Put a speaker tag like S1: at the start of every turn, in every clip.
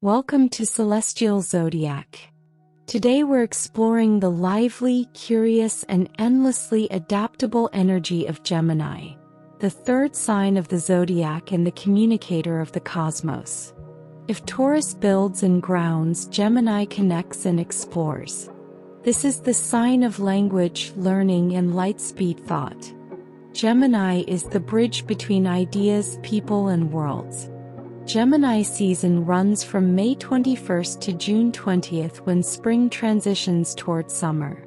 S1: Welcome to Celestial Zodiac. Today we're exploring the lively, curious, and endlessly adaptable energy of Gemini, the third sign of the zodiac and the communicator of the cosmos. If Taurus builds and grounds, Gemini connects and explores. This is the sign of language, learning, and light-speed thought. Gemini is the bridge between ideas, people, and worlds. Gemini season runs from May 21st to June 20th when spring transitions toward summer.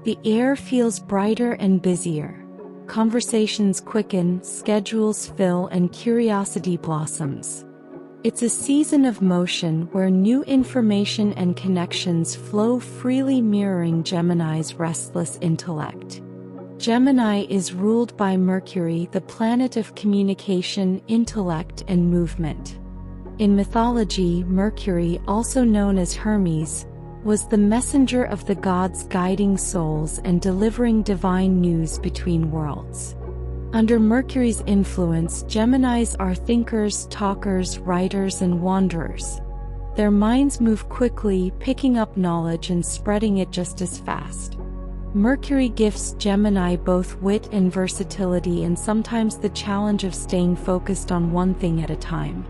S1: The air feels brighter and busier. Conversations quicken, schedules fill, and curiosity blossoms. It's a season of motion where new information and connections flow freely, mirroring Gemini's restless intellect. Gemini is ruled by Mercury, the planet of communication, intellect, and movement. In mythology, Mercury, also known as Hermes, was the messenger of the gods, guiding souls and delivering divine news between worlds. Under Mercury's influence, Geminis are thinkers, talkers, writers, and wanderers. Their minds move quickly, picking up knowledge and spreading it just as fast. Mercury gifts Gemini both wit and versatility, and sometimes the challenge of staying focused on one thing at a time.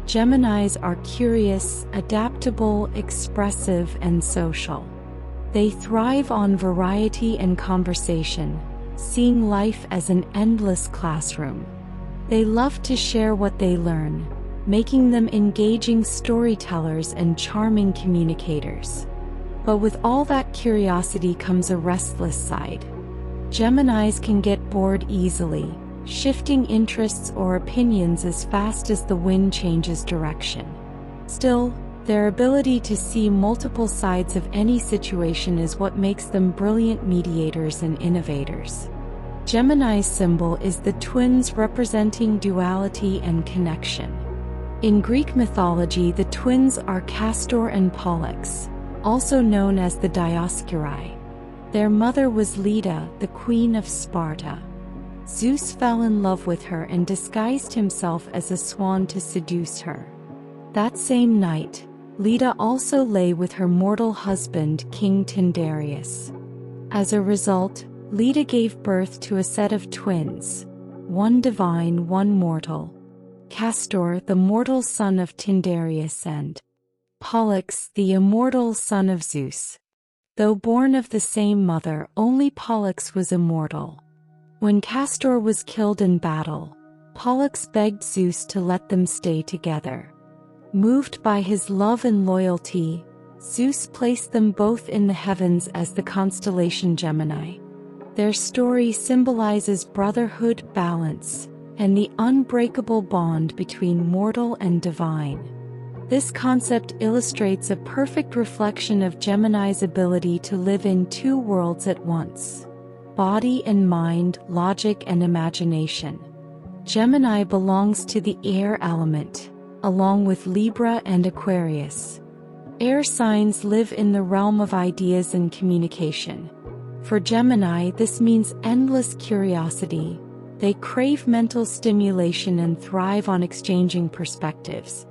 S1: Geminis are curious, adaptable, expressive, and social. They thrive on variety and conversation, seeing life as an endless classroom. They love to share what they learn, making them engaging storytellers and charming communicators. But with all that curiosity comes a restless side. Geminis can get bored easily, shifting interests or opinions as fast as the wind changes direction. Still, their ability to see multiple sides of any situation is what makes them brilliant mediators and innovators. Gemini's symbol is the twins, representing duality and connection. In Greek mythology, the twins are Castor and Pollux, also known as the Dioscuri. Their mother was Leda, the queen of Sparta. Zeus fell in love with her and disguised himself as a swan to seduce her. That same night, Leda also lay with her mortal husband, King Tyndareus. As a result, Leda gave birth to a set of twins, one divine, one mortal. Castor, the mortal son of Tyndareus, and Pollux, the immortal son of Zeus. Though born of the same mother, only Pollux was immortal. When Castor was killed in battle, Pollux begged Zeus to let them stay together. Moved by his love and loyalty, Zeus placed them both in the heavens as the constellation Gemini. Their story symbolizes brotherhood, balance, and the unbreakable bond between mortal and divine. This concept illustrates a perfect reflection of Gemini's ability to live in two worlds at once: body and mind, logic and imagination. Gemini belongs to the air element, along with Libra and Aquarius. Air signs live in the realm of ideas and communication. For Gemini, this means endless curiosity. They crave mental stimulation and thrive on exchanging perspectives.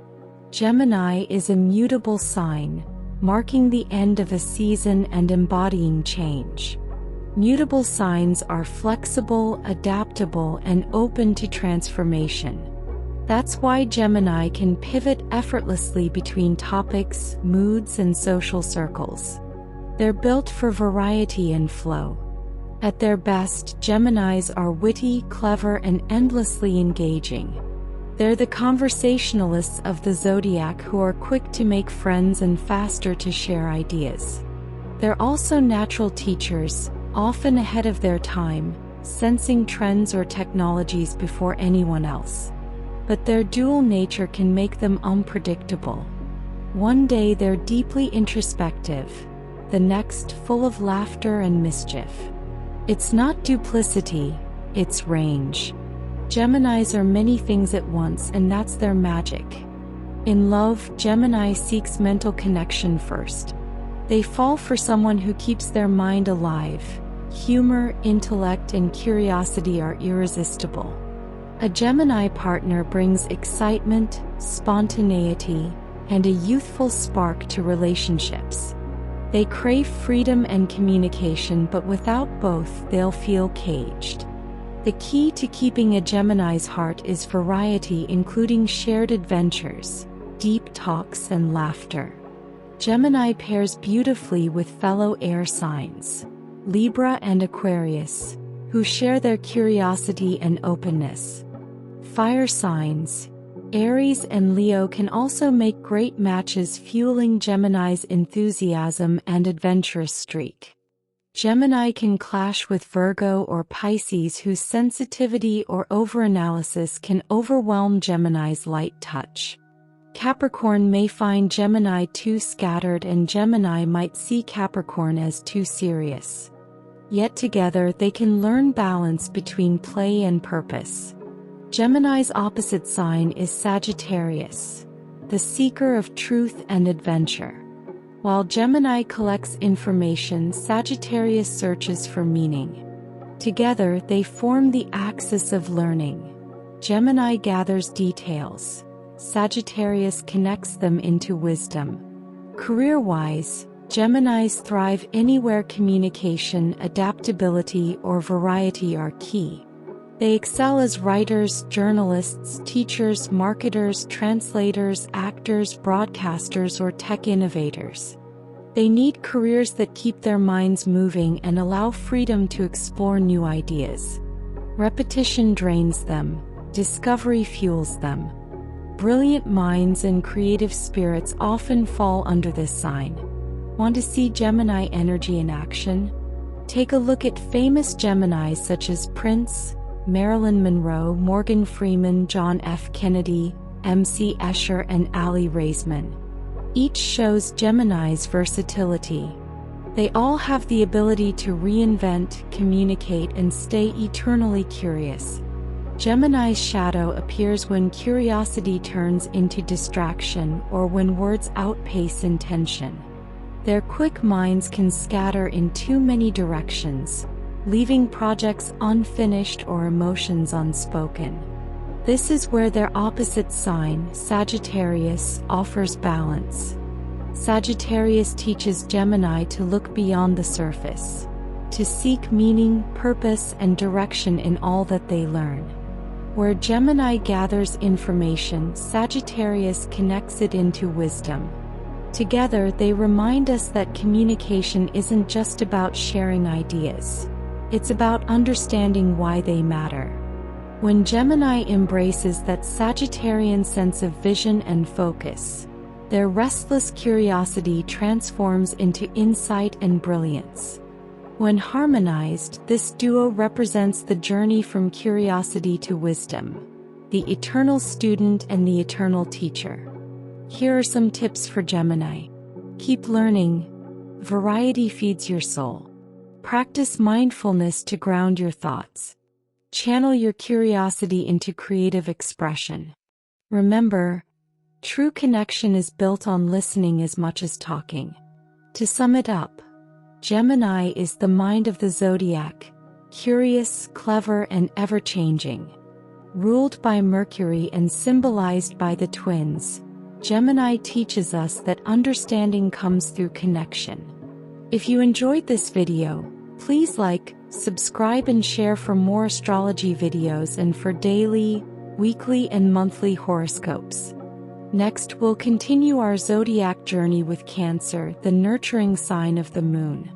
S1: Gemini is a mutable sign, marking the end of a season and embodying change. Mutable signs are flexible, adaptable, and open to transformation. That's why Gemini can pivot effortlessly between topics, moods, and social circles. They're built for variety and flow. At their best, Geminis are witty, clever, and endlessly engaging. They're the conversationalists of the zodiac who are quick to make friends and faster to share ideas. They're also natural teachers, often ahead of their time, sensing trends or technologies before anyone else. But their dual nature can make them unpredictable. One day they're deeply introspective, the next full of laughter and mischief. It's not duplicity, it's range. Geminis are many things at once, and that's their magic. In love, Gemini seeks mental connection first. They fall for someone who keeps their mind alive. Humor, intellect, and curiosity are irresistible. A Gemini partner brings excitement, spontaneity, and a youthful spark to relationships. They crave freedom and communication, but without both, they'll feel caged. The key to keeping a Gemini's heart is variety, including shared adventures, deep talks, and laughter. Gemini pairs beautifully with fellow air signs, Libra and Aquarius, who share their curiosity and openness. Fire signs, Aries and Leo, can also make great matches, fueling Gemini's enthusiasm and adventurous streak. Gemini can clash with Virgo or Pisces, whose sensitivity or overanalysis can overwhelm Gemini's light touch. Capricorn may find Gemini too scattered, and Gemini might see Capricorn as too serious. Yet together they can learn balance between play and purpose. Gemini's opposite sign is Sagittarius, the seeker of truth and adventure. While Gemini collects information, Sagittarius searches for meaning. Together they form the axis of learning. Gemini gathers details, Sagittarius connects them into wisdom. Career-wise, Geminis thrive anywhere communication, adaptability, or variety are key. They excel as writers, journalists, teachers, marketers, translators, actors, broadcasters, or tech innovators. They need careers that keep their minds moving and allow freedom to explore new ideas. Repetition drains them, discovery fuels them. Brilliant minds and creative spirits often fall under this sign. Want to see Gemini energy in action? Take a look at famous Geminis such as Prince, Marilyn Monroe, Morgan Freeman, John F. Kennedy, MC Escher, and Ali Raisman. Each shows Gemini's versatility. They all have the ability to reinvent, communicate, and stay eternally curious. Gemini's shadow appears when curiosity turns into distraction or when words outpace intention. Their quick minds can scatter in too many directions, leaving projects unfinished or emotions unspoken. This is where their opposite sign, Sagittarius, offers balance. Sagittarius teaches Gemini to look beyond the surface, to seek meaning, purpose, and direction in all that they learn. Where Gemini gathers information, Sagittarius connects it into wisdom. Together, they remind us that communication isn't just about sharing ideas. It's about understanding why they matter. When Gemini embraces that Sagittarian sense of vision and focus, their restless curiosity transforms into insight and brilliance. When harmonized, this duo represents the journey from curiosity to wisdom, the eternal student and the eternal teacher. Here are some tips for Gemini. Keep learning. Variety feeds your soul. Practice mindfulness to ground your thoughts. Channel your curiosity into creative expression. Remember, true connection is built on listening as much as talking. To sum it up, Gemini is the mind of the zodiac, curious, clever, and ever-changing. Ruled by Mercury and symbolized by the twins, Gemini teaches us that understanding comes through connection. If you enjoyed this video, please like, subscribe, and share for more astrology videos and for daily, weekly, and monthly horoscopes. Next, we'll continue our zodiac journey with Cancer, the nurturing sign of the moon.